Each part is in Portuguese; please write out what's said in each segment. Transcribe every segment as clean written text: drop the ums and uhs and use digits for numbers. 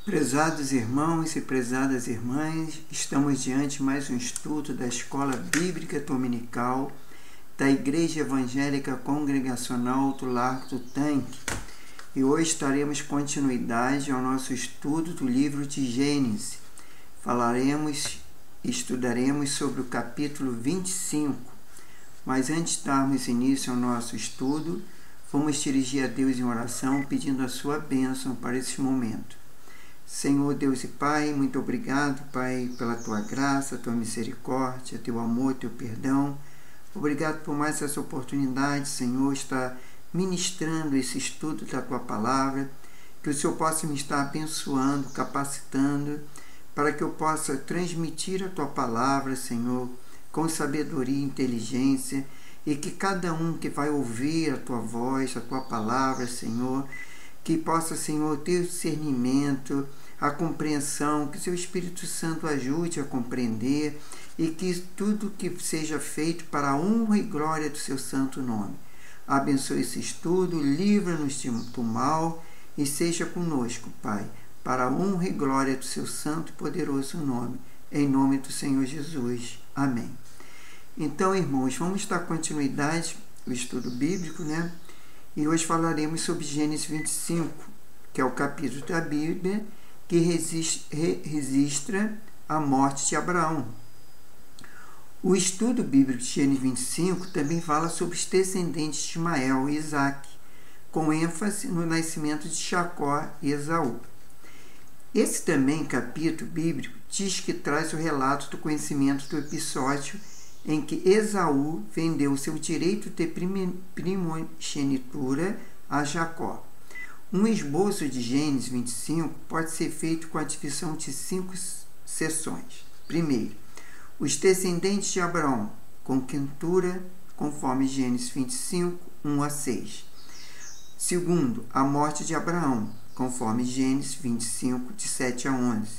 Prezados irmãos e prezadas irmãs, estamos diante de mais um estudo da Escola Bíblica Dominical da Igreja Evangélica Congregacional do Largo do Tanque. E hoje estaremos continuidade ao nosso estudo do livro de Gênesis. Estudaremos sobre o capítulo 25. Mas antes de darmos início ao nosso estudo, vamos dirigir a Deus em oração pedindo a sua bênção para esse momento. Senhor Deus e Pai, muito obrigado, Pai, pela Tua graça, Tua misericórdia, Teu amor, Teu perdão. Obrigado por mais essa oportunidade, Senhor, estar ministrando esse estudo da Tua Palavra, que o Senhor possa me estar abençoando, capacitando, para que eu possa transmitir a Tua Palavra, Senhor, com sabedoria e inteligência, e que cada um que vai ouvir a Tua voz, a Tua Palavra, Senhor, que possa, Senhor, ter discernimento, a compreensão, que Seu Espírito Santo ajude a compreender e que tudo que seja feito para a honra e glória do Seu santo nome. Abençoe esse estudo, livra-nos do mal e seja conosco, Pai, para a honra e glória do Seu santo e poderoso nome. Em nome do Senhor Jesus. Amém. Então, irmãos, vamos dar continuidade ao estudo bíblico, né? E hoje falaremos sobre Gênesis 25, que é o capítulo da Bíblia que registra a morte de Abraão. O estudo bíblico de Gênesis 25 também fala sobre os descendentes de Ismael e Isaac, com ênfase no nascimento de Jacó e Esaú. Esse também capítulo bíblico diz que traz o relato do conhecimento do episódio em que Esaú vendeu seu direito de primogenitura a Jacó. Um esboço de Gênesis 25 pode ser feito com a divisão de 5 seções. Primeiro, os descendentes de Abraão, com quentura, conforme Gênesis 25, 1 a 6. Segundo, a morte de Abraão, conforme Gênesis 25, de 7 a 11.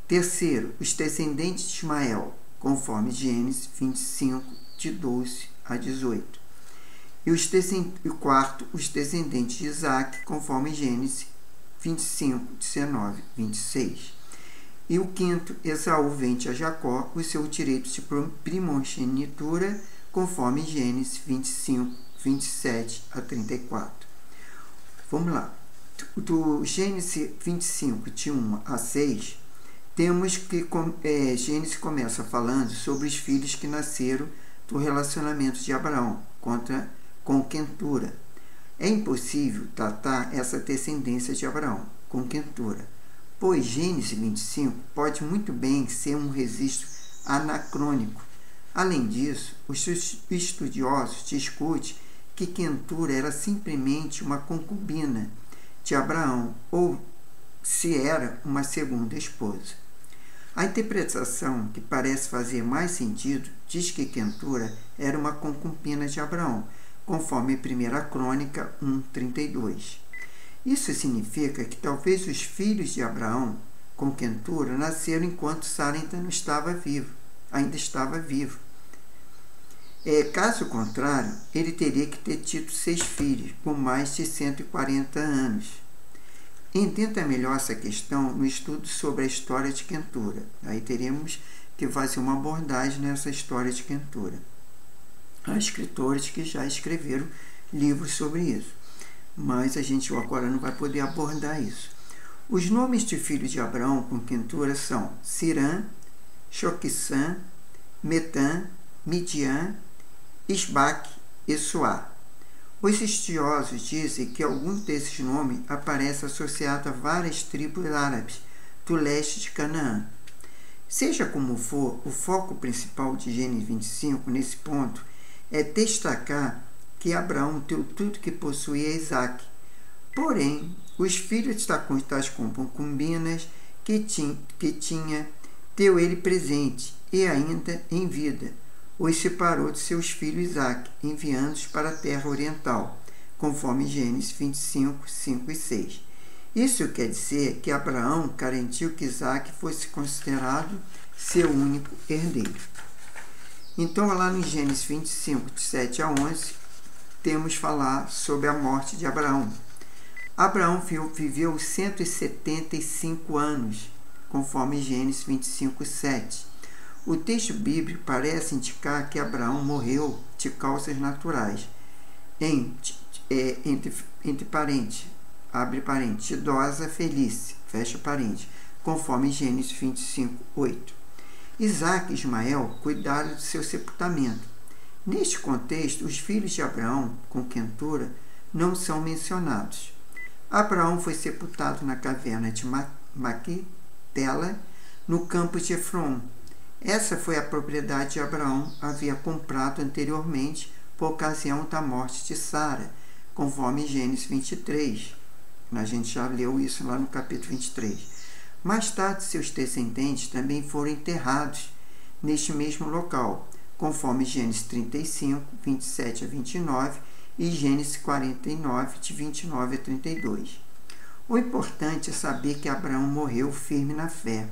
Terceiro, os descendentes de Ismael, conforme Gênesis 25, de 12 a 18. E o quarto, os descendentes de Isaac, conforme Gênesis 25, 19 a 26. E o quinto, Esaú vende a Jacó os seus direitos de primogenitura, conforme Gênesis 25, 27 a 34. Vamos lá. Do Gênesis 25, de 1 a 6, temos que Gênesis começa falando sobre os filhos que nasceram do relacionamento de Abraão com quentura. É impossível datar essa descendência de Abraão com quentura, pois Gênesis 25 pode muito bem ser um registro anacrônico. Além disso, os estudiosos discutem que quentura era simplesmente uma concubina de Abraão ou se era uma segunda esposa. A interpretação que parece fazer mais sentido diz que Quentura era uma concubina de Abraão, conforme 1 Crônica 1:32. Isso significa que talvez os filhos de Abraão com Quentura nasceram enquanto Sara ainda estava vivo. Caso contrário, ele teria que ter tido 6 filhos, por mais de 140 anos. Entenda melhor essa questão no estudo sobre a história de Quentura. Aí teremos que fazer uma abordagem nessa história de Quentura. Há escritores que já escreveram livros sobre isso, mas a gente agora não vai poder abordar isso. Os nomes de filhos de Abraão com Quentura são Cirã, Joquissã, Metã, Midian, Isbaque e Suá. Os estudiosos dizem que alguns desses nomes aparecem associados a várias tribos árabes do leste de Canaã. Seja como for, o foco principal de Gênesis 25, nesse ponto, é destacar que Abraão deu tudo que possuía a Isaac. Porém, os filhos das concubinas que tinha, deu ele presente, e ainda em vida os separou de seus filhos Isaac, enviando-os para a terra oriental, conforme Gênesis 25, 5 e 6. Isso quer dizer que Abraão garantiu que Isaac fosse considerado seu único herdeiro. Então, lá no Gênesis 25, de 7 a 11, temos falar sobre a morte de Abraão. Abraão viveu 175 anos, conforme Gênesis 25, 7. O texto bíblico parece indicar que Abraão morreu de causas naturais, entre parênteses, abre parênteses, idosa velhice, fecha parênteses, conforme Gênesis 25, 8. Isaac e Ismael cuidaram de seu sepultamento. Neste contexto, os filhos de Abraão, com quentura, não são mencionados. Abraão foi sepultado na caverna de Maquipela, no campo de Efron. Essa foi a propriedade que Abraão havia comprado anteriormente por ocasião da morte de Sara, conforme Gênesis 23. A gente já leu isso lá no capítulo 23. Mais tarde, seus descendentes também foram enterrados neste mesmo local, conforme Gênesis 35, 27 a 29 e Gênesis 49, de 29 a 32. O importante é saber que Abraão morreu firme na fé.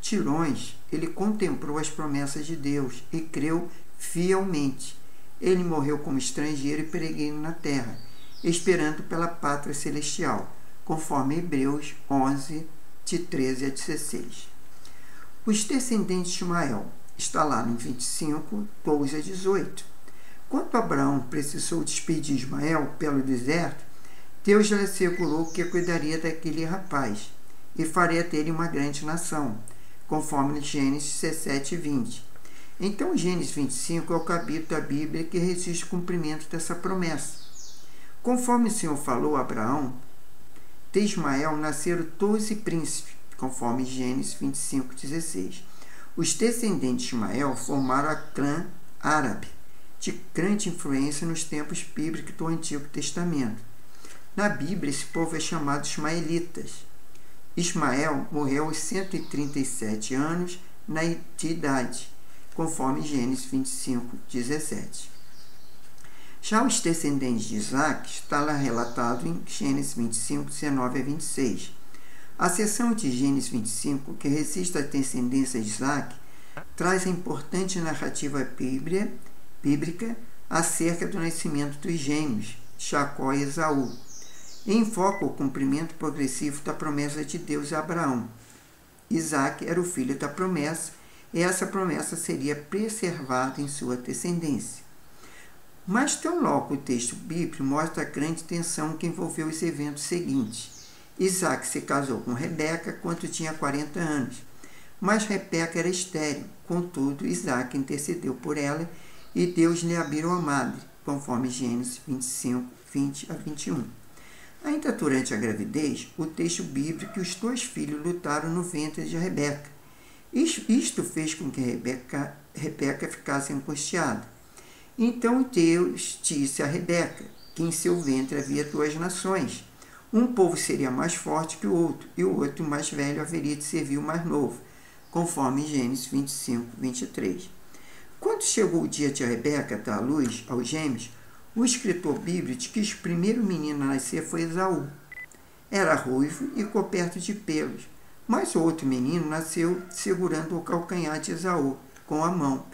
De longe, ele contemplou as promessas de Deus e creu fielmente. Ele morreu como estrangeiro e peregrino na terra, esperando pela pátria celestial, conforme Hebreus 11, de 13 a 16. Os descendentes de Ismael, está lá no 25, 12 a 18. Quando Abraão precisou despedir Ismael pelo deserto, Deus lhe assegurou que cuidaria daquele rapaz e faria dele uma grande nação, conforme Gênesis 17, 20. Então, Gênesis 25 é o capítulo da Bíblia que resiste o cumprimento dessa promessa. Conforme o Senhor falou a Abraão, de Ismael nasceram 12 príncipes, conforme Gênesis 25, 16. Os descendentes de Ismael formaram a clã árabe, de grande influência nos tempos bíblicos do Antigo Testamento. Na Bíblia, esse povo é chamado ismaelitas. Ismael morreu aos 137 anos de idade, conforme Gênesis 25, 17. Já os descendentes de Isaac está lá relatado em Gênesis 25, 19 a 26. A seção de Gênesis 25, que resiste à descendência de Isaac, traz a importante narrativa bíblica acerca do nascimento dos gêmeos, Jacó e Esaú, e enfoca o cumprimento progressivo da promessa de Deus a Abraão. Isaac era o filho da promessa, e essa promessa seria preservada em sua descendência. Mas tão logo o texto bíblico mostra a grande tensão que envolveu os eventos seguintes. Isaac se casou com Rebeca quando tinha 40 anos, mas Rebeca era estéril. Contudo, Isaac intercedeu por ela e Deus lhe abriu a madre, conforme Gênesis 25, 20 a 21. Ainda durante a gravidez, o texto bíblico que os dois filhos lutaram no ventre de Rebeca. Isto fez com que Rebeca ficasse angustiada. Então Deus disse a Rebeca que em seu ventre havia 2 nações. Um povo seria mais forte que o outro, e o outro mais velho haveria de servir o mais novo, conforme Gênesis 25, 23. Quando chegou o dia de Rebeca dar à luz aos gêmeos, o escritor bíblico diz que o primeiro menino a nascer foi Esaú. Era ruivo e coberto de pelos, mas o outro menino nasceu segurando o calcanhar de Esaú com a mão.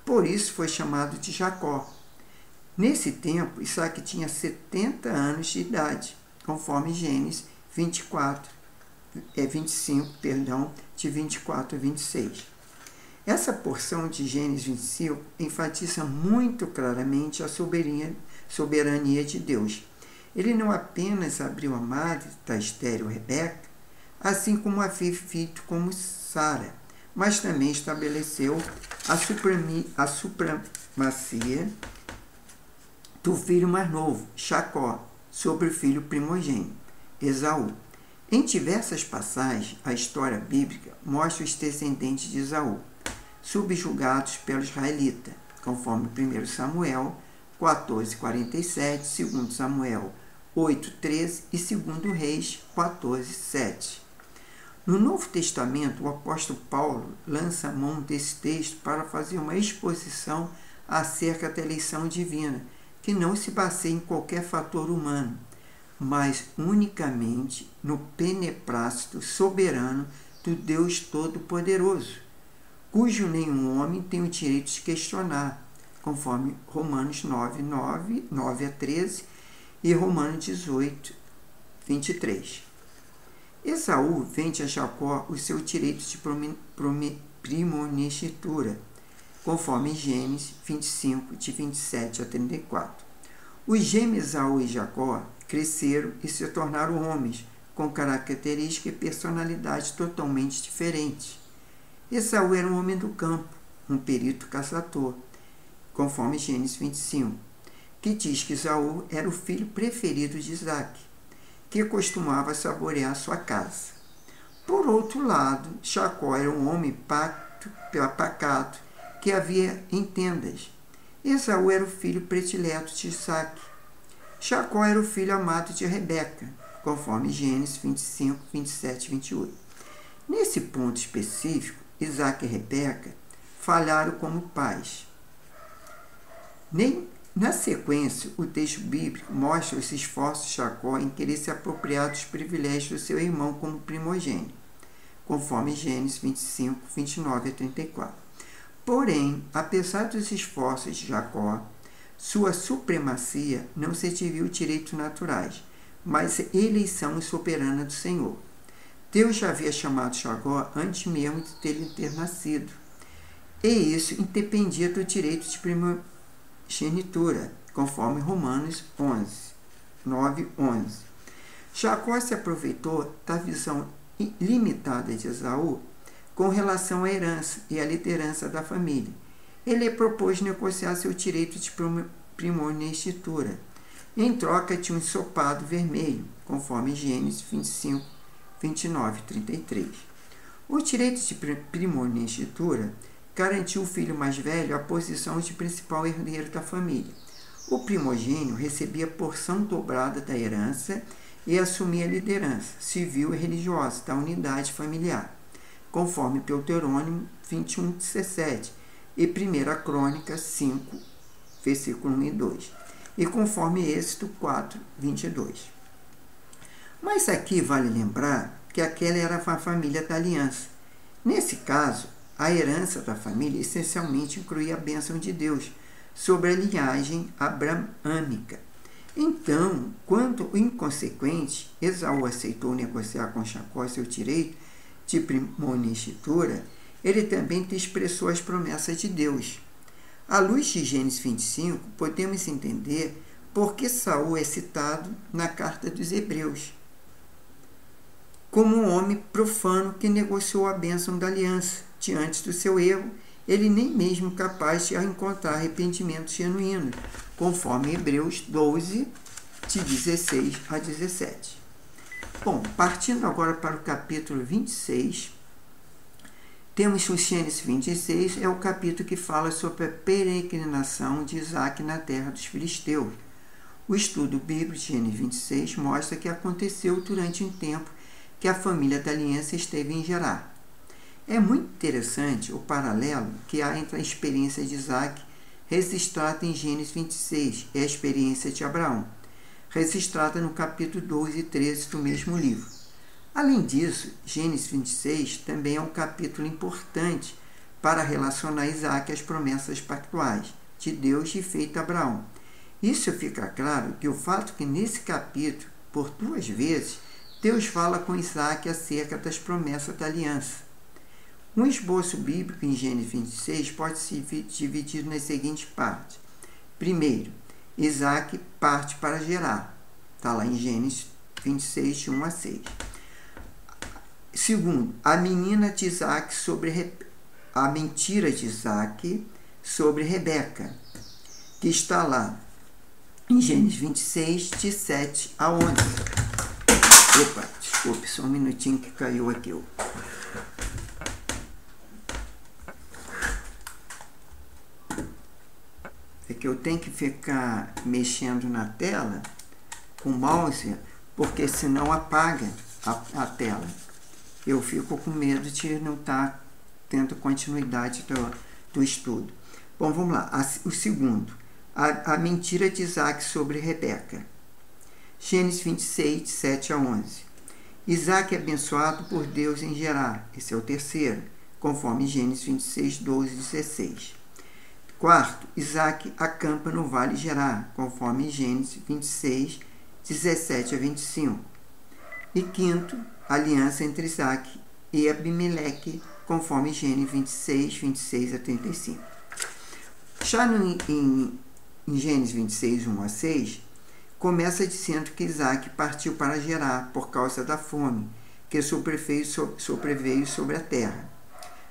Por isso foi chamado de Jacó. Nesse tempo, Isaac tinha 70 anos de idade, conforme Gênesis 25, de 24 a 26. Essa porção de Gênesis 25 enfatiza muito claramente a soberania de Deus. Ele não apenas abriu a madre da estéril Rebeca, assim como havia feito como Sara, mas também estabeleceu a supremacia do filho mais novo, Jacó, sobre o filho primogênito, Esaú. Em diversas passagens, a história bíblica mostra os descendentes de Esaú, subjugados pelo israelita, conforme 1 Samuel 14:47, 2 Samuel 8:13 e 2 Reis 14:7. No Novo Testamento, o apóstolo Paulo lança a mão desse texto para fazer uma exposição acerca da eleição divina, que não se baseia em qualquer fator humano, mas unicamente no beneplácito soberano do Deus Todo-Poderoso, cujo nenhum homem tem o direito de questionar, conforme Romanos 9 a 13 e Romanos 18, 23. Esaú vende a Jacó o seu direito de primogenitura, conforme Gênesis 25, de 27 a 34. Os gêmeos Esaú e Jacó cresceram e se tornaram homens, com características e personalidade totalmente diferentes. Esaú era um homem do campo, um perito caçador, conforme Gênesis 25, que diz que Esaú era o filho preferido de Isaque, que costumava saborear sua caça. Por outro lado, Jacó era um homem pacato, que havia em tendas. Esaú era o filho predileto de Isaque. Jacó era o filho amado de Rebeca, conforme Gênesis 25, 27 e 28. Nesse ponto específico, Isaque e Rebeca falharam como pais. Na sequência, o texto bíblico mostra os esforços de Jacó em querer se apropriar dos privilégios do seu irmão como primogênito, conforme Gênesis 25, 29 a 34. Porém, apesar dos esforços de Jacó, sua supremacia não se atribuiu direitos naturais, mas eleição soberana do Senhor. Deus já havia chamado Jacó antes mesmo de ele ter nascido, e isso independia do direito de primogenitura, conforme Romanos 9:11. Jacó se aproveitou da visão limitada de Esaú com relação à herança e à liderança da família. Ele propôs negociar seu direito de primogenitura, em troca de um ensopado vermelho, conforme Gênesis 25, 29 e 33. O direito de primogenitura garantiu ao filho mais velho a posição de principal herdeiro da família. O primogênio recebia a porção dobrada da herança e assumia a liderança civil e religiosa da unidade familiar, conforme Deuteronômio 21, 17 e 1 Crônica 5, versículo 1 e 2, e conforme Êxodo 4, 22. Mas aqui vale lembrar que aquela era a família da aliança. Nesse caso, a herança da família essencialmente incluía a bênção de Deus sobre a linhagem abraâmica. Então, quando inconsequente, Esaú aceitou negociar com Jacó seu direito de primogenitura, ele também expressou as promessas de Deus. À luz de Gênesis 25, podemos entender por que Saul é citado na carta dos Hebreus como um homem profano que negociou a bênção da aliança. Diante do seu erro, ele nem mesmo capaz de encontrar arrependimento genuíno, conforme Hebreus 12, de 16 a 17. Bom, partindo agora para o capítulo 26, temos o Gênesis 26, é o capítulo que fala sobre a peregrinação de Isaque na terra dos filisteus. O estudo bíblico de Gênesis 26 mostra que aconteceu durante um tempo que a família da aliança esteve em Gerar. É muito interessante o paralelo que há entre a experiência de Isaque, registrada em Gênesis 26, e a experiência de Abraão, registrada no capítulo 12 e 13 do mesmo livro. Além disso, Gênesis 26 também é um capítulo importante para relacionar Isaque às promessas pactuais de Deus e feito a Abraão. Isso fica claro que o fato que nesse capítulo, por 2 vezes, Deus fala com Isaque acerca das promessas da aliança. Um esboço bíblico em Gênesis 26 pode ser dividido nas seguintes partes. Primeiro, Isaque parte para Gerar. Está lá em Gênesis 26, de 1 a 6. Segundo, a mentira de Isaque sobre Rebeca, que está lá em Gênesis 26, de 7 a 11. Opa, desculpe, só um minutinho que caiu aqui. É que eu tenho que ficar mexendo na tela com o mouse, porque senão apaga a tela. Eu fico com medo de não estar tendo continuidade do estudo. Bom, vamos lá. O segundo, a mentira de Isaque sobre Rebeca. Gênesis 26, de 7 a 11. Isaque é abençoado por Deus em Gerar. Esse é o terceiro, conforme Gênesis 26, 12 e 16. Quarto, Isaque acampa no vale de Gerar, conforme Gênesis 26, 17 a 25. E quinto, aliança entre Isaac e Abimeleque, conforme Gênesis 26, 26 a 35. Já em Gênesis 26, 1 a 6, começa dizendo que Isaac partiu para Gerar por causa da fome que sobreveio sobre a terra.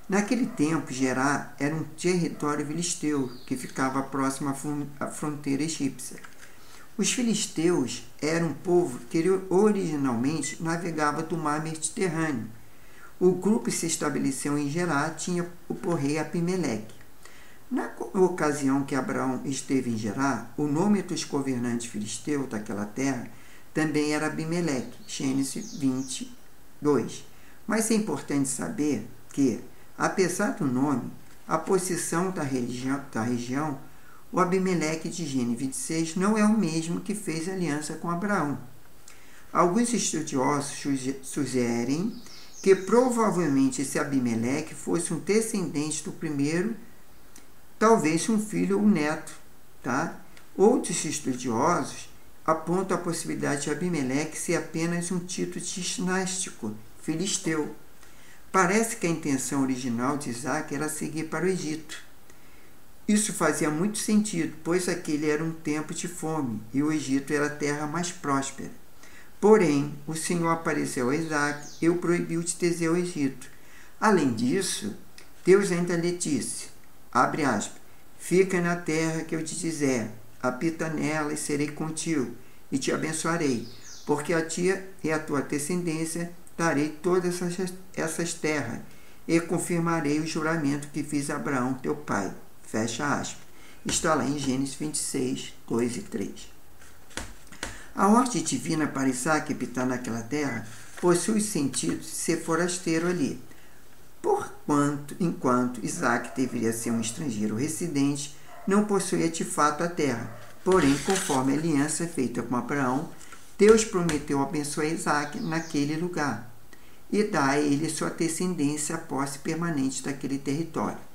Naquele tempo, Gerar era um território filisteu que ficava próximo à fronteira egípcia. Os filisteus eram um povo que originalmente navegava do mar Mediterrâneo. O grupo se estabeleceu em Gerar, tinha por rei Abimeleque. Na ocasião que Abraão esteve em Gerar, o nome dos governantes filisteus daquela terra também era Abimeleque, Gênesis 22. Mas é importante saber que, apesar do nome, a posição da região, o Abimeleque de Gênesis 26 não é o mesmo que fez aliança com Abraão. Alguns estudiosos sugerem que provavelmente esse Abimeleque fosse um descendente do primeiro, talvez um filho ou neto. Tá? Outros estudiosos apontam a possibilidade de Abimeleque ser apenas um título dinástico filisteu. Parece que a intenção original de Isaac era seguir para o Egito. Isso fazia muito sentido, pois aquele era um tempo de fome e o Egito era a terra mais próspera. Porém, o Senhor apareceu a Isaac e o proibiu de descer ao Egito. Além disso, Deus ainda lhe disse, abre aspas, fica na terra que eu te dizer, habita nela e serei contigo, e te abençoarei, porque a ti e a tua descendência darei todas essas terras, e confirmarei o juramento que fiz a Abraão, teu pai. Fecha aspas. Está lá em Gênesis 26, 2 e 3. A ordem divina para Isaac habitar naquela terra possui sentido de ser forasteiro ali. Enquanto Isaac deveria ser um estrangeiro residente, não possuía de fato a terra. Porém, conforme a aliança feita com Abraão, Deus prometeu abençoar Isaac naquele lugar e dar a ele sua descendência a posse permanente daquele território.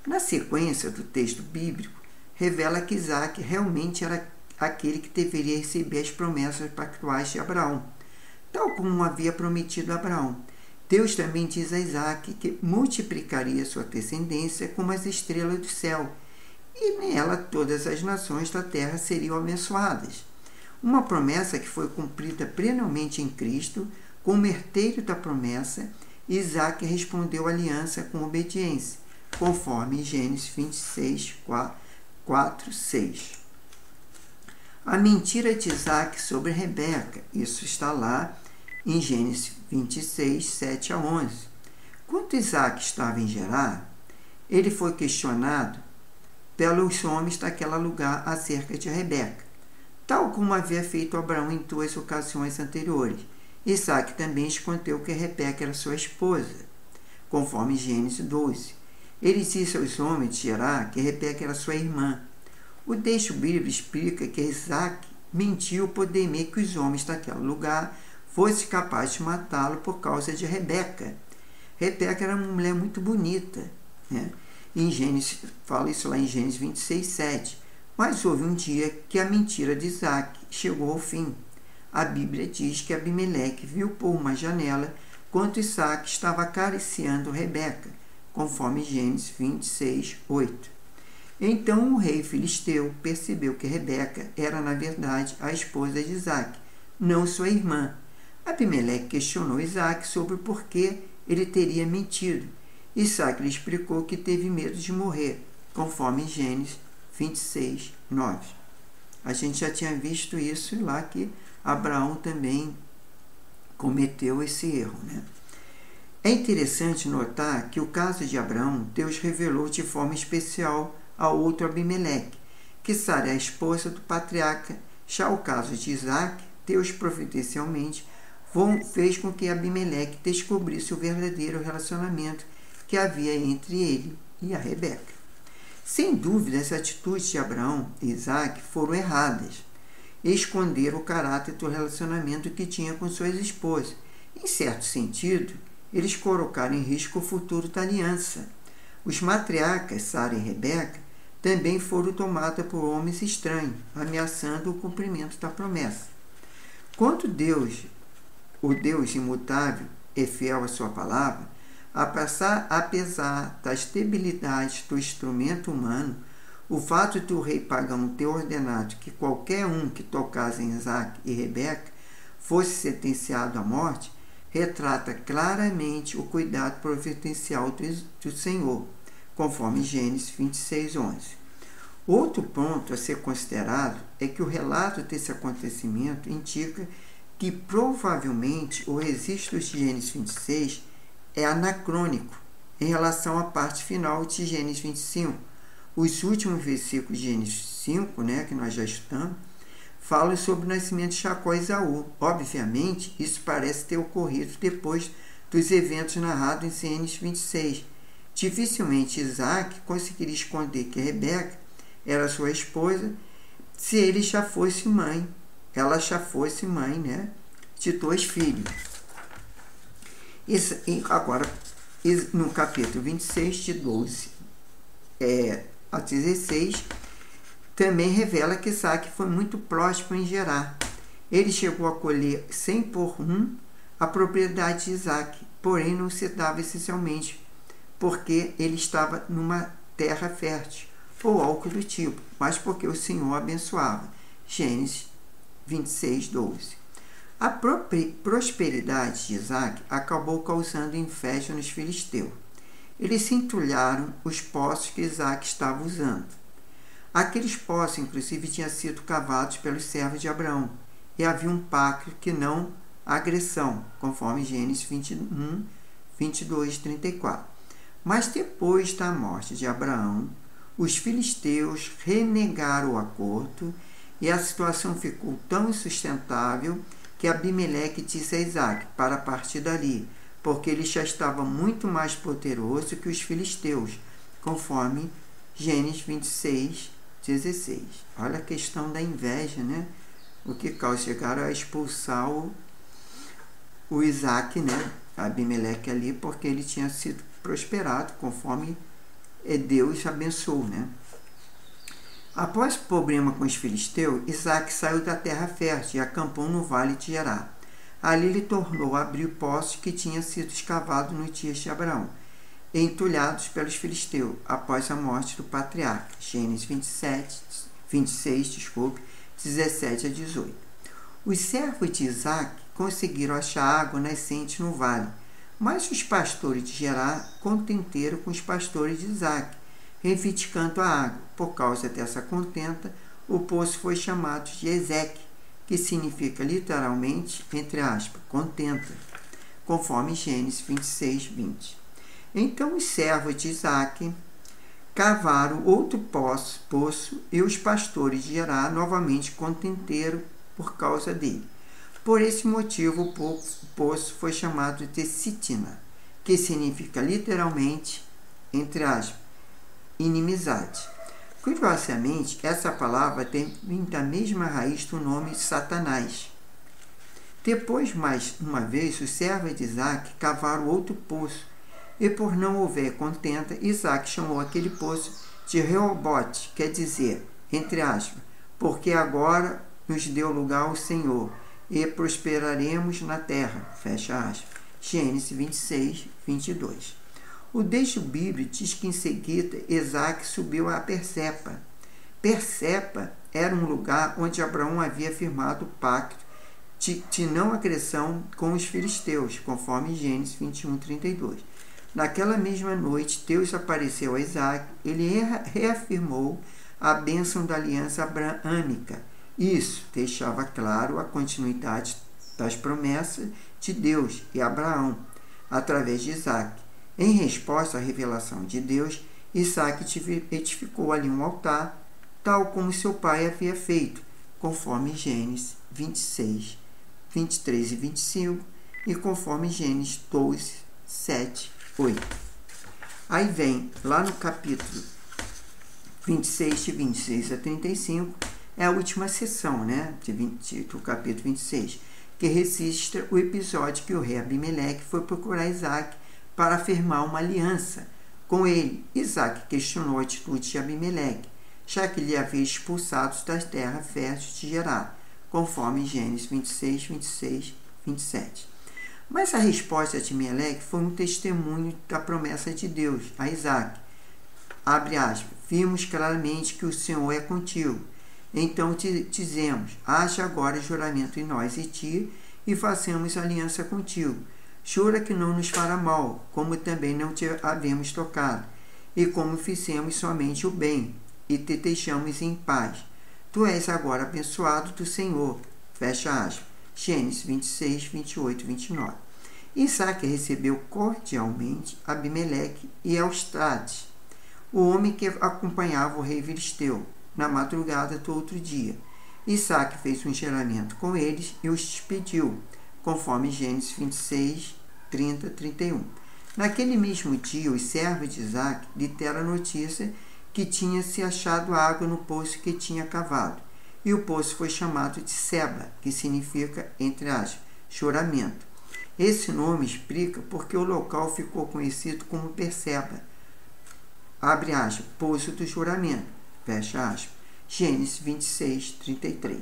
Na sequência do texto bíblico, revela que Isaac realmente era aquele que deveria receber as promessas pactuais de Abraão, tal como havia prometido a Abraão. Deus também diz a Isaac que multiplicaria sua descendência como as estrelas do céu, e nela todas as nações da terra seriam abençoadas. Uma promessa que foi cumprida plenamente em Cristo, como herdeiro da promessa, Isaac respondeu à aliança com obediência, conforme Gênesis 26, 4, 6. A mentira de Isaac sobre Rebeca, isso está lá em Gênesis 26, 7 a 11. Quando Isaac estava em Gerar, ele foi questionado pelos homens daquele lugar acerca de Rebeca, tal como havia feito Abraão em 2 ocasiões anteriores. Isaac também escondeu que Rebeca era sua esposa, conforme Gênesis 12. Ele disse aos homens de Gerar que Rebeca era sua irmã. O texto bíblico explica que Isaac mentiu por temer que os homens daquele lugar fossem capazes de matá-lo por causa de Rebeca. Rebeca era uma mulher muito bonita, né? Em Gênesis, fala isso lá em Gênesis 26, 7. Mas houve um dia que a mentira de Isaac chegou ao fim. A Bíblia diz que Abimeleque viu por uma janela quando Isaac estava acariciando Rebeca, conforme Gênesis 26, 8. Então o rei filisteu percebeu que Rebeca era, na verdade, a esposa de Isaac, não sua irmã. Abimeleque questionou Isaac sobre o porquê ele teria mentido. Isaac lhe explicou que teve medo de morrer, conforme Gênesis 26, 9. A gente já tinha visto isso lá que Abraão também cometeu esse erro, né? É interessante notar que o caso de Abraão, Deus revelou de forma especial a outro Abimeleque, que Sara é a esposa do patriarca. Já o caso de Isaac, Deus providencialmente fez com que Abimeleque descobrisse o verdadeiro relacionamento que havia entre ele e a Rebeca. Sem dúvida, as atitudes de Abraão e Isaac foram erradas. Esconderam o caráter do relacionamento que tinha com suas esposas. Em certo sentido, eles colocaram em risco o futuro da aliança. Os matriarcas, Sara e Rebeca, também foram tomados por homens estranhos, ameaçando o cumprimento da promessa. Quando Deus o Deus imutável e fiel à sua palavra, apesar das debilidades do instrumento humano, o fato de o rei pagão ter ordenado que qualquer um que tocasse em Isaque e Rebeca fosse sentenciado à morte, retrata claramente o cuidado providencial do Senhor, conforme Gênesis 26:11. Outro ponto a ser considerado é que o relato desse acontecimento indica que provavelmente o registro de Gênesis 26 é anacrônico em relação à parte final de Gênesis 25. Os últimos versículos de Gênesis 5, que nós já estudamos, falam sobre o nascimento de Jacó e Esaú. Obviamente, isso parece ter ocorrido depois dos eventos narrados em Gênesis 26. Dificilmente Isaac conseguiria esconder que Rebeca era sua esposa se ela já fosse mãe, de 2 filhos. Agora, no capítulo 26, de 12 a 16, também revela que Isaac foi muito próspero em Gerar. Ele chegou a colher 100 por 1 a propriedade de Isaac, porém não se dava essencialmente porque ele estava numa terra fértil, ou algo do tipo, mas porque o Senhor abençoava. Gênesis 26:12. A prosperidade de Isaac acabou causando inveja nos filisteus. Eles se entulharam os poços que Isaac estava usando. Aqueles poços, inclusive, tinham sido cavados pelos servos de Abraão, e havia um pacto que não agressão, conforme Gênesis 21, 22, 34. Mas depois da morte de Abraão, os filisteus renegaram o acordo e a situação ficou tão insustentável que Abimeleque disse a Isaac para partir dali, porque ele já estava muito mais poderoso que os filisteus, conforme Gênesis 26, 16. Olha a questão da inveja, O que causa, chegaram a expulsar o Isaac, Abimeleque ali, porque ele tinha sido prosperado, conforme Deus abençoou, Após o problema com os filisteus, Isaac saiu da terra fértil e acampou no vale de Gerar. Ali ele tornou a abrir poços que tinham sido escavados nos dias de Abraão, entulhados pelos filisteus, após a morte do patriarca. Gênesis 26, 17 a 18. Os servos de Isaac conseguiram achar água nascente no vale, mas os pastores de Gerar contenderam com os pastores de Isaac, reivindicando a água. Por causa dessa contenda, o poço foi chamado de Ezeque, que significa literalmente, entre aspas, contenda, conforme Gênesis 26, 20. Então os servos de Isaac cavaram outro poço e os pastores de Gerar novamente contenderam por causa dele. Por esse motivo, o poço foi chamado de Sitina, que significa literalmente, entre aspas, inimizade. Curiosamente, essa palavra tem da mesma raiz do nome Satanás. Depois, mais uma vez, os servos de Isaac cavaram outro poço, e por não houver contenda, Isaac chamou aquele poço de Reobote, quer dizer, entre aspas, porque agora nos deu lugar o Senhor, e prosperaremos na terra, fecha aspas. Gênesis 26, 22. O texto bíblico diz que em seguida Isaac subiu a Persepa. Persepa era um lugar onde Abraão havia firmado o pacto de não agressão com os filisteus, conforme Gênesis 21, 32. Naquela mesma noite, Deus apareceu a Isaac, ele reafirmou a bênção da aliança abraâmica. Isso deixava claro a continuidade das promessas de Deus e Abraão, através de Isaac. Em resposta à revelação de Deus, Isaac edificou ali um altar, tal como seu pai havia feito, conforme Gênesis 26, 23 e 25, e conforme Gênesis 12, 7, 8. Aí vem, lá no capítulo 26, de 26 a 35, é a última sessão, do capítulo 26, que registra o episódio que o rei Abimeleque foi procurar Isaac para firmar uma aliança com ele. Isaac questionou a atitude de Abimeleque, já que ele havia expulsado das terras férteis de Gerar, conforme Gênesis 26, 26, 27. Mas a resposta de Abimeleque foi um testemunho da promessa de Deus a Isaac. Abre aspas, vimos claramente que o Senhor é contigo. Então te dizemos, acha agora juramento em nós e ti, e façamos aliança contigo. Jura que não nos fará mal, como também não te havemos tocado, e como fizemos somente o bem, e te deixamos em paz. Tu és agora abençoado do Senhor. Fecha aspas. Gênesis 26, 28 e 29. Isaac recebeu cordialmente Abimeleque e Eustáquio, o homem que acompanhava o rei filisteu, na madrugada do outro dia. Isaac fez um juramento com eles e os despediu, conforme Gênesis 26, 30 e 31. Naquele mesmo dia, os servos de Isaac lhe deram a notícia que tinha se achado água no poço que tinha cavado, e o poço foi chamado de Seba, que significa, entre aspas, juramento. Esse nome explica porque o local ficou conhecido como Berseba, abre aspas, poço do juramento, fecha aspas. Gênesis 26, 33.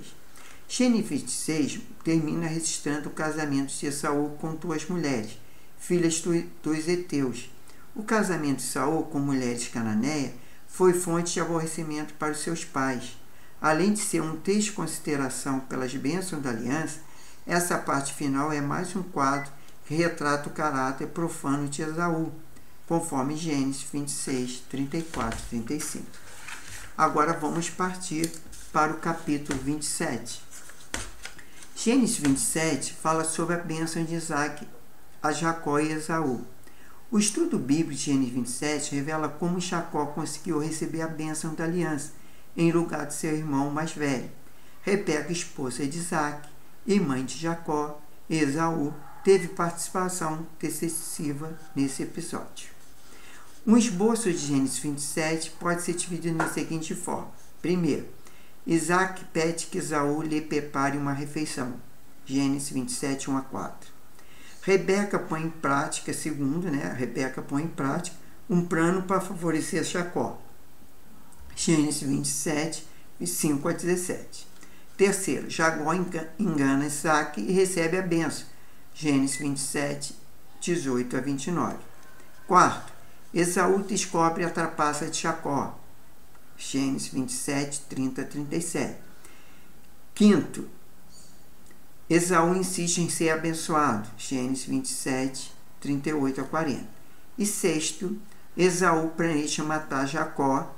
Gênesis 26 termina registrando o casamento de Esaú com duas mulheres, filhas dos heteus. O casamento de Esaú com mulheres cananeias foi fonte de aborrecimento para os seus pais. Além de ser um texto de consideração pelas bênçãos da aliança, essa parte final é mais um quadro que retrata o caráter profano de Esaú, conforme Gênesis 26, 34 e 35. Agora vamos partir para o capítulo 27. Gênesis 27 fala sobre a bênção de Isaac a Jacó e Esaú. O estudo bíblico de Gênesis 27 revela como Jacó conseguiu receber a bênção da aliança, em lugar de seu irmão mais velho. Rebeca, esposa de Isaac e mãe de Jacó, e Esaú, teve participação decisiva nesse episódio. Um esboço de Gênesis 27 pode ser dividido da seguinte forma. Primeiro, Isaac pede que Esaú lhe prepare uma refeição. Gênesis 27, 1 a 4. Rebeca põe em prática, Rebeca põe em prática um plano para favorecer Jacó. Gênesis 27, 5 a 17. Terceiro, Jacó engana Isaac e recebe a bênção. Gênesis 27, 18 a 29. Quarto, Esaú descobre a trapaça de Jacó. Gênesis 27, 30 a 37. Quinto, Esaú insiste em ser abençoado. Gênesis 27, 38 a 40. E sexto, Esaú planeja matar Jacó.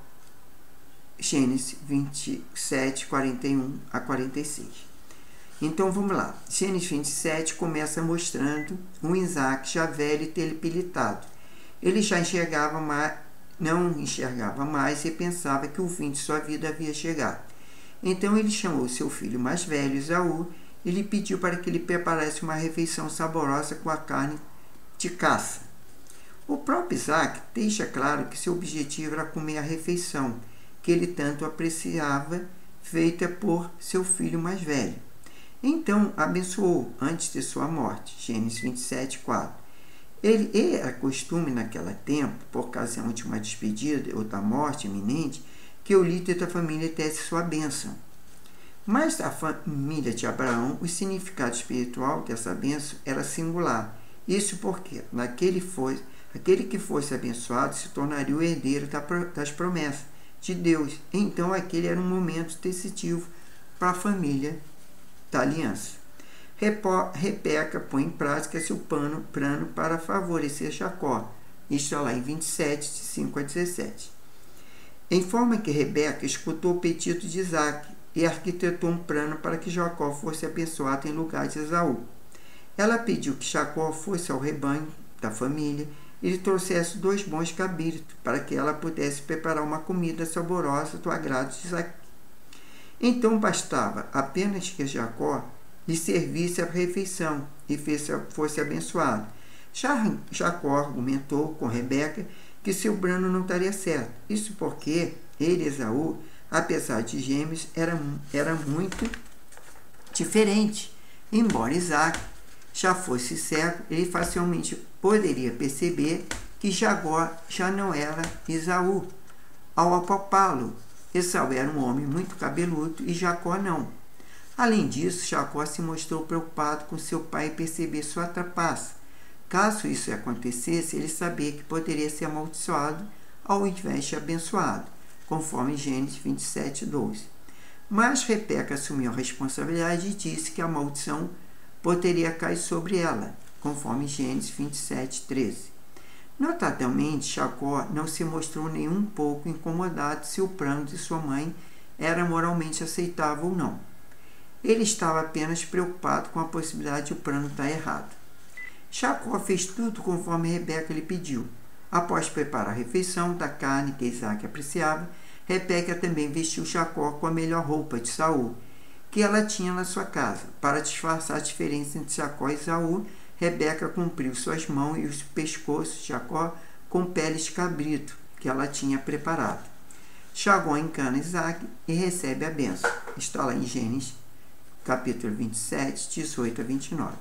Gênesis 27, 41 a 46. Então vamos lá. Gênesis 27 começa mostrando um Isaac já velho e debilitado. Ele já não enxergava mais e pensava que o fim de sua vida havia chegado. Então ele chamou seu filho mais velho, Esaú, e lhe pediu para que ele preparasse uma refeição saborosa com a carne de caça. O próprio Isaac deixa claro que seu objetivo era comer a refeição, que ele tanto apreciava, feita por seu filho mais velho. Então abençoou antes de sua morte. Gênesis 27, 4. Era costume naquele tempo, por ocasião de uma despedida ou da morte iminente, que o líder da família desse sua bênção. Mas da família de Abraão, o significado espiritual dessa bênção era singular. Isso porque aquele que fosse abençoado se tornaria o herdeiro das promessas de Deus. Então aquele era um momento decisivo para a família da aliança. Rebeca põe em prática seu plano para favorecer Jacó. Isto lá em 27, de 5 a 17. Em forma que Rebeca escutou o pedido de Isaac e arquitetou um plano para que Jacó fosse abençoado em lugar de Esaú. Ela pediu que Jacó fosse ao rebanho da família e lhe trouxesse 2 bons cabritos para que ela pudesse preparar uma comida saborosa do agrado de Isaac. Então bastava apenas que Jacó lhe servisse a refeição e fosse abençoado. Jacó argumentou com Rebeca que seu plano não estaria certo. Isso porque ele, Esaú, apesar de gêmeos, era muito diferente. Embora Isaac já fosse cego, ele facilmente poderia perceber que Jacó já não era Esaú. Ao apalpá-lo, Esaú era um homem muito cabeludo e Jacó não. Além disso, Jacó se mostrou preocupado com seu pai perceber sua trapaça. Caso isso acontecesse, ele sabia que poderia ser amaldiçoado ao invés de abençoado, conforme Gênesis 27, 12. Mas Rebeca assumiu a responsabilidade e disse que a maldição poderia cair sobre ela, conforme Gênesis 27, 13. Notavelmente, Jacó não se mostrou nem um pouco incomodado se o plano de sua mãe era moralmente aceitável ou não. Ele estava apenas preocupado com a possibilidade de o plano estar errado. Jacó fez tudo conforme Rebeca lhe pediu. Após preparar a refeição da carne que Isaac apreciava, Rebeca também vestiu Jacó com a melhor roupa de Saul, que ela tinha na sua casa. Para disfarçar a diferença entre Jacó e Saul, Rebeca cobriu suas mãos e os pescoços de Jacó com peles de cabrito, que ela tinha preparado. Jacó encana Isaac e recebe a bênção. Está lá em Gênesis, capítulo 27, 18 a 29.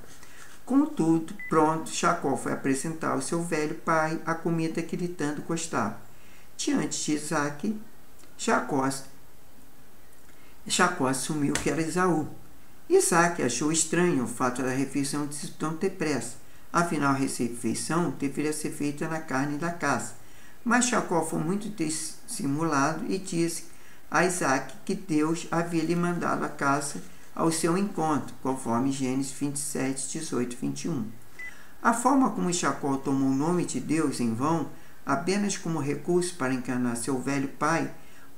Contudo, pronto, Jacó foi apresentar ao seu velho pai a comida que lhe tanto gostava. Diante de Isaac, Jacó assumiu que era Esaú. Isaac achou estranho o fato da refeição de se tão depressa. Afinal, a refeição deveria ser feita na carne da caça. Mas Jacó foi muito dissimulado e disse a Isaac que Deus havia lhe mandado a caça ao seu encontro, conforme Gênesis 27, 18 e 21. A forma como Jacó tomou o nome de Deus em vão, apenas como recurso para enganar seu velho pai,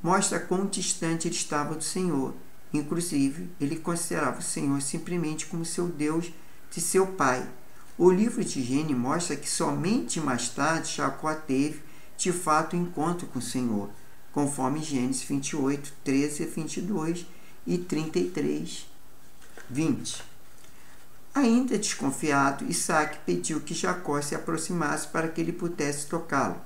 mostra quão distante ele estava do Senhor. Inclusive, ele considerava o Senhor simplesmente como seu Deus de seu pai. O livro de Gênesis mostra que somente mais tarde Jacó teve, de fato, um encontro com o Senhor, conforme Gênesis 28, 13 a 22 e 33, 20. Ainda desconfiado, Isaac pediu que Jacó se aproximasse para que ele pudesse tocá-lo.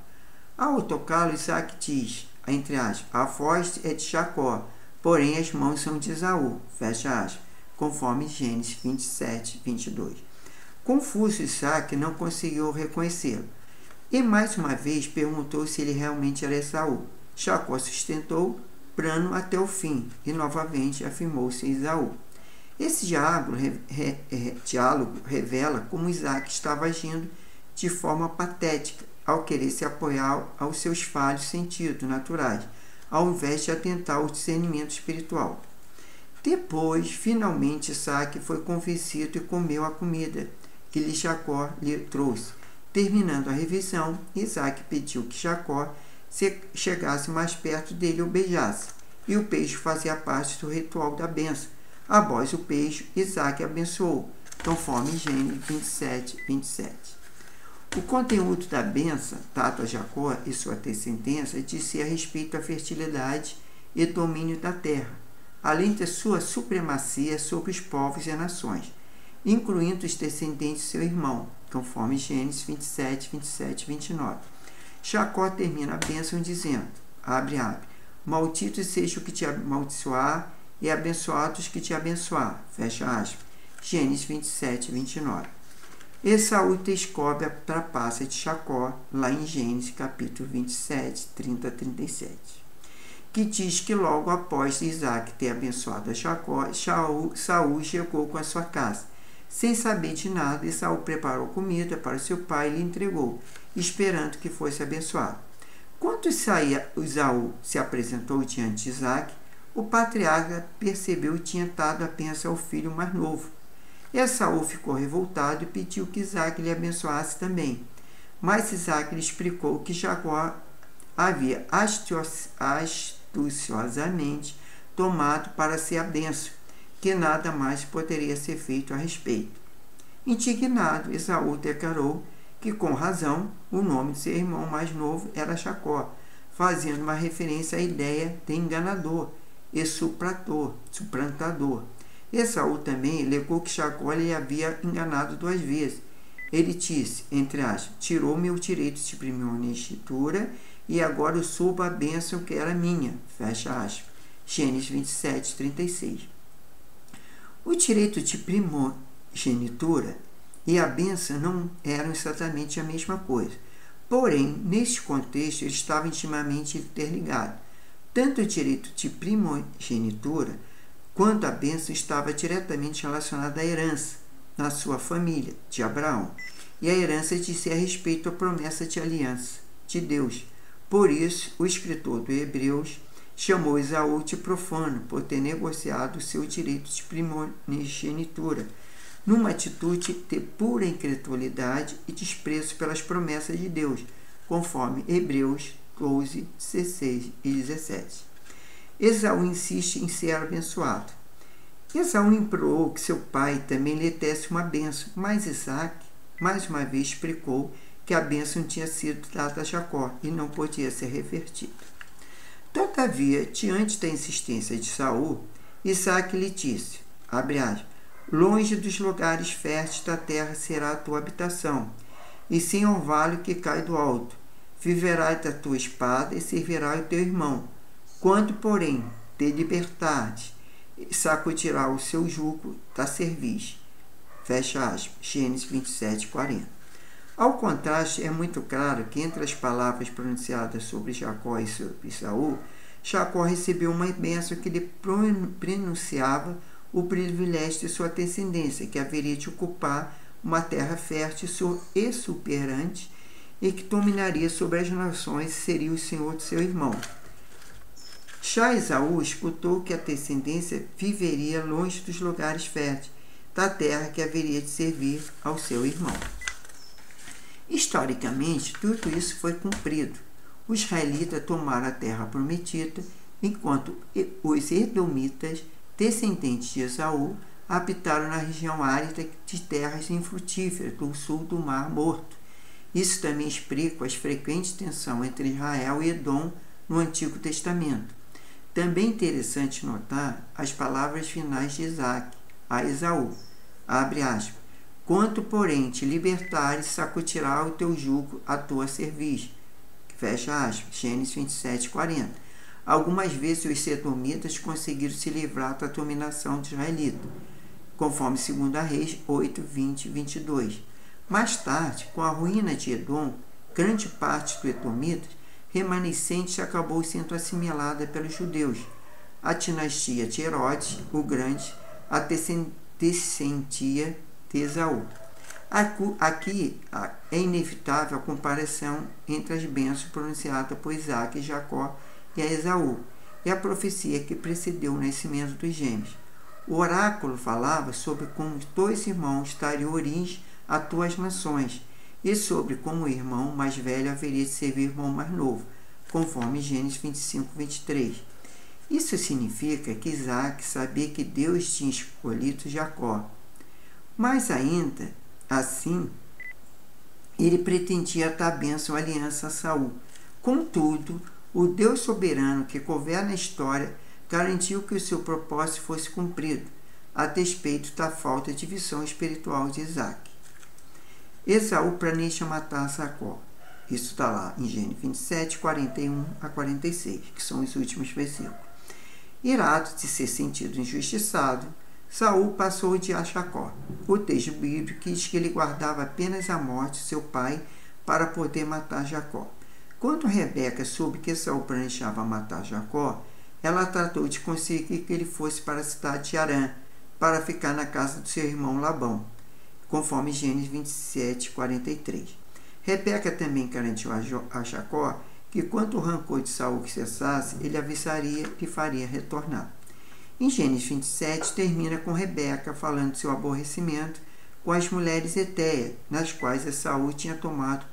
Ao tocá-lo, Isaac diz, entre aspas, a voz é de Jacó, porém as mãos são de Esaú, fecha aspas, conforme Gênesis 27, 22. Confuso, Isaac não conseguiu reconhecê-lo. E mais uma vez perguntou se ele realmente era Esaú. Jacó sustentou plano até o fim e novamente afirmou-se Esaú. Esse diálogo revela como Isaac estava agindo de forma patética ao querer se apoiar aos seus falhos sentidos naturais, ao invés de atentar ao discernimento espiritual. Depois, finalmente, Isaac foi convencido e comeu a comida que Jacó lhe trouxe. Terminando a refeição, Isaac pediu que Jacó chegasse mais perto dele e o beijasse, e o beijo fazia parte do ritual da bênção. Após o beijo, Isaac abençoou, conforme Gênesis 27, 27. O conteúdo da bênção, dado a Jacó e sua descendência, dizia respeito à fertilidade e domínio da terra, além de sua supremacia sobre os povos e nações, incluindo os descendentes de seu irmão, conforme Gênesis 27, 27 e 29. Jacó termina a bênção dizendo, abre, maldito seja o que te amaldiçoar e abençoados os que te abençoar, fecha aspas, Gênesis 27, 29. Esaú descobre a trapaça de Jacó, lá em Gênesis capítulo 27, 30 a 37, que diz que logo após Isaac ter abençoado a Jacó, Saul chegou com a sua casa. Sem saber de nada, Esaú preparou comida para seu pai e lhe entregou, esperando que fosse abençoado. Quando Esaú se apresentou diante de Isaac, o patriarca percebeu que tinha dado apenas ao filho mais novo. Esaú ficou revoltado e pediu que Isaac lhe abençoasse também. Mas Isaac lhe explicou que Jacó havia astuciosamente tomado para si a bênção, que nada mais poderia ser feito a respeito. Indignado, Esaú declarou que, com razão, o nome de seu irmão mais novo era Jacó, fazendo uma referência à ideia de enganador e suplantador. Esaú também alegou que Jacó lhe havia enganado 2 vezes. Ele disse, entre aspas, tirou-me o direito de primogenitura e agora eu subo a bênção que era minha, fecha aspas. Gênesis 27, 36. O direito de primogenitura e a bênção não eram exatamente a mesma coisa. Porém, neste contexto, eles estavam intimamente interligados. Tanto o direito de primogenitura quanto a bênção estava diretamente relacionada à herança na sua família, de Abraão. E a herança dizia respeito à promessa de aliança de Deus. Por isso, o escritor do Hebreus chamou Esaú de profano por ter negociado o seu direito de primogenitura, numa atitude de pura incredulidade e desprezo pelas promessas de Deus, conforme Hebreus 12, 16 e 17. Esaú insiste em ser abençoado. Esaú implorou que seu pai também lhe desse uma bênção, mas Isaac, mais uma vez, explicou que a bênção tinha sido dada a Jacó e não podia ser revertida. Todavia, diante da insistência de Esaú, Isaac lhe disse, abre aspas, longe dos lugares férteis da terra será a tua habitação, e sim ao vale que cai do alto. Viverás da tua espada e servirás o teu irmão. Quando, porém, te libertares, sacudirá o seu jugo da cerviz. Fecha aspas. Gênesis 27, 40. Ao contraste, é muito claro que entre as palavras pronunciadas sobre Jacó e sobre Esaú, Jacó recebeu uma bênção que lhe pronunciava o privilégio de sua descendência, que haveria de ocupar uma terra fértil e exuberante e que dominaria sobre as nações e seria o senhor de seu irmão. Já Esaú escutou que a descendência viveria longe dos lugares férteis, da terra que haveria de servir ao seu irmão. Historicamente, tudo isso foi cumprido. Os israelitas tomaram a terra prometida, enquanto os edomitas, descendentes de Esaú, habitaram na região árida de terras infrutíferas do sul do Mar Morto. Isso também explica as frequentes tensões entre Israel e Edom no Antigo Testamento. Também é interessante notar as palavras finais de Isaac a Esaú, abre aspas, quanto, porém, te libertares, sacudirá o teu jugo a tua cerviz. Fecha aspas. Gênesis 27, 40. Algumas vezes os edomitas conseguiram se livrar da dominação de israelita, conforme 2 Reis 8, 20 e 22. Mais tarde, com a ruína de Edom, grande parte dos edomitas remanescente acabou sendo assimilada pelos judeus. A dinastia de Herodes, o Grande, a descendia de Esaú. Aqui é inevitável a comparação entre as bênçãos pronunciadas por Isaac e Jacó e a Esaú, e a profecia que precedeu o nascimento dos gêmeos. O oráculo falava sobre como os dois irmãos dariam origem a tuas nações, e sobre como o irmão mais velho haveria de servir o irmão mais novo, conforme Gênesis 25, 23. Isso significa que Isaac sabia que Deus tinha escolhido Jacó. Mas ainda assim, ele pretendia dar bênção à aliança a Saul. Contudo, o Deus soberano que governa a história garantiu que o seu propósito fosse cumprido, a despeito da falta de visão espiritual de Isaac. Esaú planeja matar Jacó. Isso está lá em Gênesis 27, 41 a 46, que são os últimos versículos. Irado de ser sentido injustiçado, Saul passou a odiar Jacó. O texto bíblico diz que ele guardava apenas a morte de seu pai para poder matar Jacó. Quando Rebeca soube que Saul planejava matar Jacó, ela tratou de conseguir que ele fosse para a cidade de Harã, para ficar na casa do seu irmão Labão, conforme Gênesis 27, 43. Rebeca também garantiu a Jacó que quando o rancor de Saul cessasse, ele avisaria e faria retornar. Em Gênesis 27, termina com Rebeca falando de seu aborrecimento com as mulheres etéias, nas quais Saul tinha tomado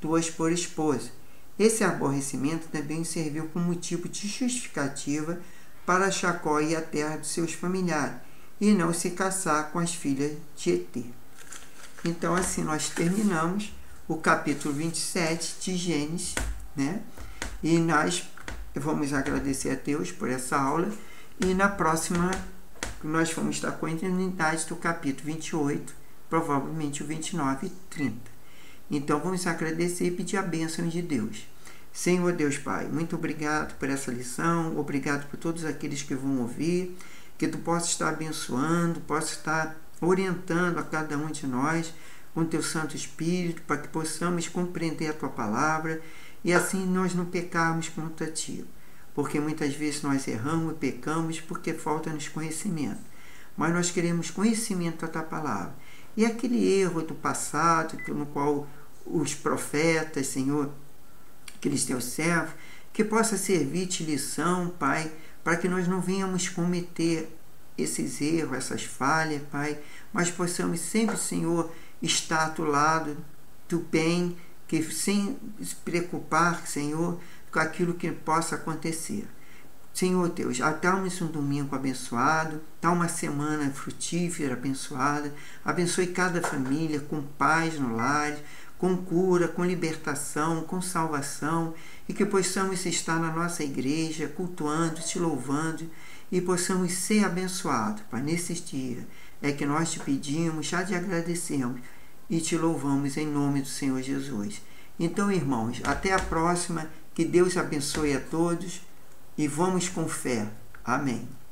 2 por esposa. Esse aborrecimento também serviu como motivo de justificativa para Jacó ir à terra dos seus familiares e não se casar com as filhas de Eter. Então, assim, nós terminamos o capítulo 27 de Gênesis, né? E nós vamos agradecer a Deus por essa aula. E na próxima, nós vamos estar com a continuidade do capítulo 28, provavelmente o 29 e 30. Então, vamos agradecer e pedir a bênção de Deus. Senhor Deus Pai, muito obrigado por essa lição, obrigado por todos aqueles que vão ouvir, que Tu possa estar abençoando, possa estar orientando a cada um de nós com Teu Santo Espírito, para que possamos compreender a Tua Palavra e assim nós não pecarmos contra Ti. porque muitas vezes nós erramos e pecamos porque falta-nos conhecimento. Mas nós queremos conhecimento da tua palavra. E aquele erro do passado, no qual os profetas, Senhor, aqueles teus servos, que possa servir de lição, Pai, para que nós não venhamos cometer esses erros, essas falhas, Pai, mas possamos sempre, Senhor, estar do lado do bem, que sem se preocupar, Senhor, com aquilo que possa acontecer. Senhor Deus, dá-nos um domingo abençoado, dá uma semana frutífera, abençoada, abençoe cada família com paz no lar, com cura, com libertação, com salvação, e que possamos estar na nossa igreja, cultuando, te louvando, e possamos ser abençoados, Pai, nesses dias. É que nós te pedimos, já te agradecemos, e te louvamos em nome do Senhor Jesus. Então, irmãos, até a próxima, que Deus abençoe a todos, e vamos com fé. Amém.